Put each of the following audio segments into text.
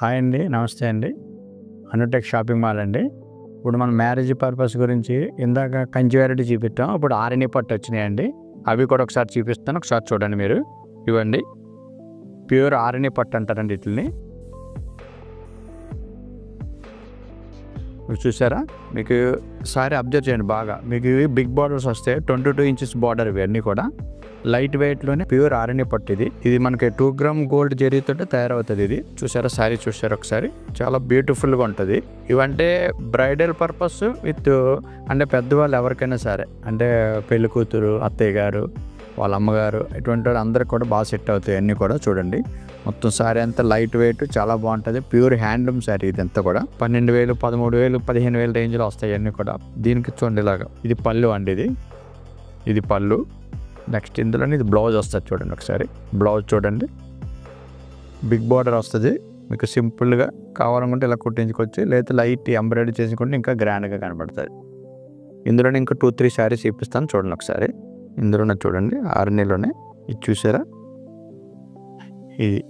Hi అండి, నమస్తే అండి. అనుటెక్ షాపింగ్ మాల్ అండి. ఇప్పుడు మనం మ్యారేజ్ పర్పస్ గురించి ఇందాక కంచి వెరైటీ చూపించాం. ఇప్పుడు ఆరణి పట్టు వచ్చినాయండి. అవి కూడా ఒకసారి చూపిస్తాను, ఒకసారి చూడండి మీరు. ఇవ్వండి, ప్యూర్ ఆరణి పట్టు అంటారండి వీటిని. చూసారా, మీకు సారీ అబ్జర్వ్ చేయండి బాగా. మీకు ఇవి బిగ్ బార్డర్స్ వస్తాయి, 22 ఇంచెస్ బార్డర్. ఇవన్నీ కూడా లైట్ వెయిట్లోనే ప్యూర్ ఆరణి పట్టు. ఇది మనకి 2 గ్రామ్ గోల్డ్ జరీతో తయారవుతుంది. ఇది చూసారా, సారీ చూసారా ఒకసారి, చాలా బ్యూటిఫుల్గా ఉంటుంది. ఇవంటే బ్రైడల్ పర్పస్ విత్ అంటే పెద్దవాళ్ళు ఎవరికైనా సరే, అంటే పెళ్లి కూతురు, అత్తయ్య గారు, వాళ్ళ అమ్మగారు, ఇటువంటి వాళ్ళు అందరికి కూడా బాగా సెట్ అవుతాయి. అన్నీ కూడా చూడండి, మొత్తం శారీ అంతా లైట్ వెయిట్, చాలా బాగుంటుంది. ప్యూర్ హ్యాండ్లూమ్ శారీ ఇదంతా కూడా 12,000, 13,000, 15,000 రేంజ్లో వస్తాయి అన్నీ కూడా. దీనికి చూడండి ఇలాగా, ఇది పళ్ళు అండి. ఇది పళ్ళు. నెక్స్ట్ ఇందులోనే ఇది బ్లౌజ్ వస్తుంది. చూడండి ఒకసారి బ్లౌజ్ చూడండి, బిగ్ బార్డర్ వస్తుంది. మీకు సింపుల్గా కావాలనుకుంటే ఇలా కుట్టించుకొచ్చి, లేదా లైట్ ఎంబ్రాయిడరీ చేసుకుంటే ఇంకా గ్రాండ్గా కనబడుతుంది. ఇందులోనే ఇంకా 2-3 శారీస్ చూపిస్తాను, చూడండి ఒకసారి. ఇందులోనే చూడండి, ఆరణిలోనే ఇది చూసారా, ఇది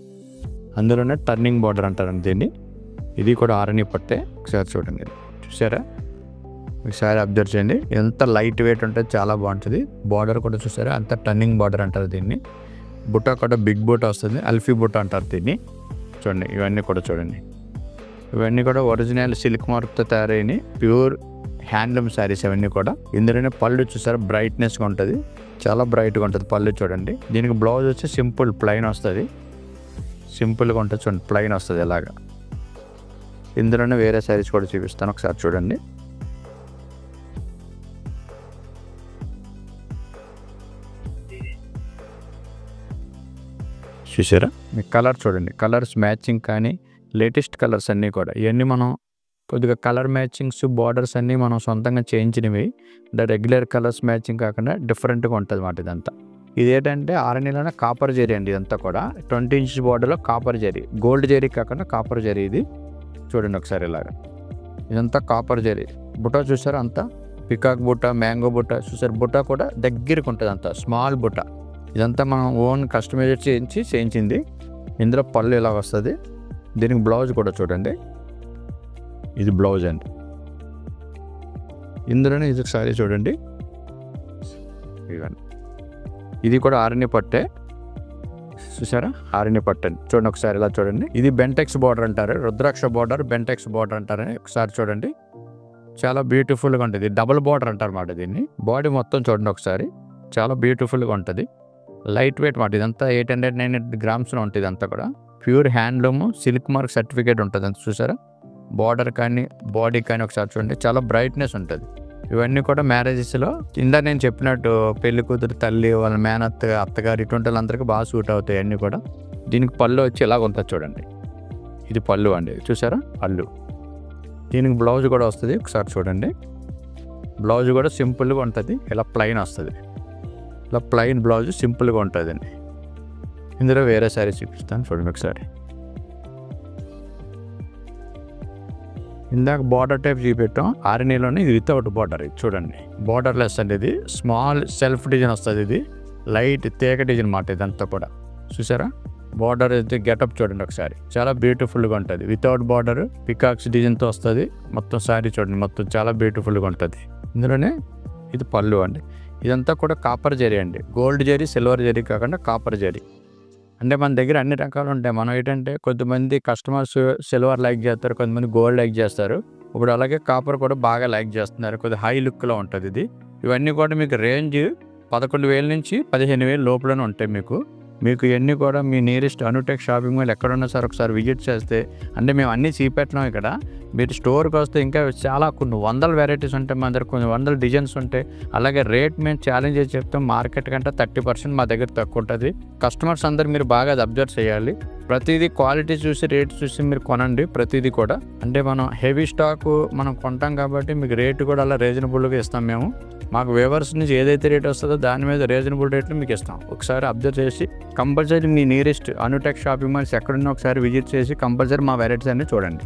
అందులోనే టర్నింగ్ బార్డర్ అంటారండి దీన్ని. ఇది కూడా ఆరణి పట్టే. ఒకసారి చూడండి, చూసారా, ఒకసారి అబ్జర్వ్ చేయండి. ఎంత లైట్ వెయిట్ ఉంటుంది, చాలా బాగుంటుంది. బార్డర్ కూడా చూసారా, అంత టర్నింగ్ బార్డర్ అంటారు దీన్ని. బుట్ట కూడా బిగ్ బుట్ట వస్తుంది, అల్ఫీ బుట్ట అంటారు దీన్ని. చూడండి, ఇవన్నీ కూడా చూడండి, ఇవన్నీ కూడా ఒరిజినల్ సిల్క్ మార్క్తో తయారైన ప్యూర్ హ్యాండ్లూమ్ శారీస్ అవన్నీ కూడా. ఇందులోనే పళ్ళు చూసారా, బ్రైట్నెస్గా ఉంటుంది, చాలా బ్రైట్గా ఉంటుంది పళ్ళు. చూడండి, దీనికి బ్లౌజ్ వచ్చి సింపుల్ ప్లెయిన్ వస్తుంది, సింపుల్గా ఉంటుంది. చూడండి, ప్లెయిన్ వస్తుంది ఇలాగా. ఇందులోనే వేరే శారీస్ కూడా చూపిస్తాను, ఒకసారి చూడండి. చూసారా, మీ కలర్ చూడండి, కలర్స్ మ్యాచింగ్ కానీ లేటెస్ట్ కలర్స్ అన్నీ కూడా. ఇవన్నీ మనం కొద్దిగా కలర్ మ్యాచింగ్స్, బార్డర్స్ అన్నీ మనం సొంతంగా చేయించినవి. అంటే రెగ్యులర్ కలర్స్ మ్యాచింగ్ కాకుండా డిఫరెంట్గా ఉంటుంది అన్నమాట ఇదంతా. ఇదేంటంటే ఆరణిలోనే కాపర్ జరీ అండి ఇదంతా కూడా. 20 ఇంచెస్ బార్డర్లో కాపర్ జరీ, గోల్డ్ జరీ కాకుండా కాపర్ జరీ ఇది. చూడండి ఒకసారి ఇలాగా, ఇదంతా కాపర్ జరీ. బుట్ట చూసారా, అంతా పికాక్ బుట్ట, మ్యాంగో బుట్ట చూసారు. బుట్ట కూడా దగ్గరికి ఉంటుంది, అంతా స్మాల్ బుట్ట. ఇదంతా మనం ఓన్ కస్టమైజ్ చేయించింది. ఇందులో పళ్ళు ఇలా వస్తుంది. దీనికి బ్లౌజ్ కూడా చూడండి, ఇది బ్లౌజ్ అండి. ఇందులోనే ఇది సారీ చూడండి, ఇవన్నీ. ఇది కూడా ఆరణి పట్టే. చూసారా, ఆరణి పట్టే చూడండి ఒకసారి ఇలా చూడండి. ఇది బెంటెక్స్ బార్డర్ అంటారు, రుద్రాక్ష బార్డర్, బెంటెక్స్ బార్డర్ అంటారని ఒకసారి చూడండి. చాలా బ్యూటిఫుల్గా ఉంటుంది. డబుల్ బార్డర్ అంటారు అన్నమాట దీన్ని. బాడీ మొత్తం చూడండి ఒకసారి, చాలా బ్యూటిఫుల్గా ఉంటుంది. లైట్ వెయిట్ మాట. ఇదంతా 890 గ్రామ్స్లో ఉంటుంది. ఇదంతా కూడా pure handloom silk mark certificate ఉంటుంది అంత. చూసారా, బార్డర్ కానీ బాడీ కానీ ఒకసారి చూడండి, చాలా బ్రైట్నెస్ ఉంటుంది. ఇవన్నీ కూడా మ్యారేజెస్లో ఇందా నేను చెప్పినట్టు పెళ్లి కూతురు తల్లి, వాళ్ళ మేనత్త, అత్తగారు, ఇటువంటి వాళ్ళందరికీ బాగా సూట్ అవుతాయి అన్నీ కూడా. దీనికి పళ్ళు వచ్చి ఇలాగ ఉంటుంది చూడండి, ఇది పళ్ళు అండి. చూసారా, పళ్ళు. దీనికి బ్లౌజ్ కూడా వస్తుంది, ఒకసారి చూడండి. బ్లౌజ్ కూడా సింపుల్గా ఉంటుంది, ఇలా ప్లెయిన్ వస్తుంది. ఇలా ప్లెయిన్ బ్లౌజ్ సింపుల్గా ఉంటుందండి. ఇందులో వేరే శారీ చూపిస్తాను, చూడండి ఒకసారి. ఇందాక బార్డర్ టైప్ చూపెట్టాం, ఆరణిలోనే ఇది వితౌట్ బార్డర్. ఇది చూడండి, బార్డర్ లెస్ అండి. ఇది స్మాల్ సెల్ఫ్ డిజైన్ వస్తుంది. ఇది లైట్ తేక డిజైన్ మాట ఇదంతా కూడా. చూసారా, బార్డర్ అయితే గెటప్ చూడండి ఒకసారి, చాలా బ్యూటిఫుల్గా ఉంటుంది. వితౌట్ బార్డర్ పికాక్స్ డిజైన్తో వస్తుంది. మొత్తం శారీ చూడండి, మొత్తం చాలా బ్యూటిఫుల్గా ఉంటుంది. ఇందులోనే ఇది పళ్ళు అండి. ఇదంతా కూడా కాపర్ జరీ అండి, గోల్డ్ జరీ, సిల్వర్ జరీ కాకుండా కాపర్ జరీ. అంటే మన దగ్గర అన్ని రకాలు ఉంటాయి. మనం ఏంటంటే కొంతమంది కస్టమర్స్ సిల్వర్ లైక్ చేస్తారు, కొంతమంది గోల్డ్ లైక్ చేస్తారు. ఇప్పుడు అలాగే కాపర్ కూడా బాగా లైక్ చేస్తున్నారు, కొద్దిగా హై లుక్లో ఉంటుంది ఇది. ఇవన్నీ కూడా మీకు రేంజ్ 11,000 నుంచి 15,000 లోపలనే ఉంటాయి మీకు ఇవన్నీ కూడా. మీ నియరెస్ట్ అనుటెక్ షాపింగ్ మాల్ ఎక్కడున్నా సరే ఒకసారి విజిట్ చేస్తే, అంటే మేము అన్నీ చూపెట్టినాం ఇక్కడ. మీరు స్టోర్కి వస్తే ఇంకా చాలా కొన్ని వందల వెరైటీస్ ఉంటాయి మన దగ్గర, కొన్ని వందల డిజైన్స్ ఉంటాయి. అలాగే రేట్ మేము ఛాలెంజ్ చేసి చెప్తాం, మార్కెట్ కంటే 30% మా దగ్గర తక్కువ ఉంటుంది. కస్టమర్స్ అందరు మీరు బాగా అబ్జర్వ్ చేయాలి. ప్రతిదీ క్వాలిటీ చూసి, రేట్ చూసి మీరు కొనండి ప్రతిదీ కూడా. అంటే మనం హెవీ స్టాక్ మనం కొంటాం కాబట్టి మీకు రేటు కూడా అలా రీజనబుల్గా ఇస్తాం మేము. మాకు వ్యూవర్స్ నుంచి ఏదైతే రేట్ వస్తుందో దాని మీద రీజనబుల్ రేట్లు మీకు ఇస్తాం. ఒకసారి అబ్జర్వ్ చేసి కంపల్సరీ మీ నియరెస్ట్ అనుటెక్ షాపింగ్ మాల్స్ ఎక్కడున్నా ఒకసారి విజిట్ చేసి కంపల్సరీ మా వెరైటీస్ అన్ని చూడండి.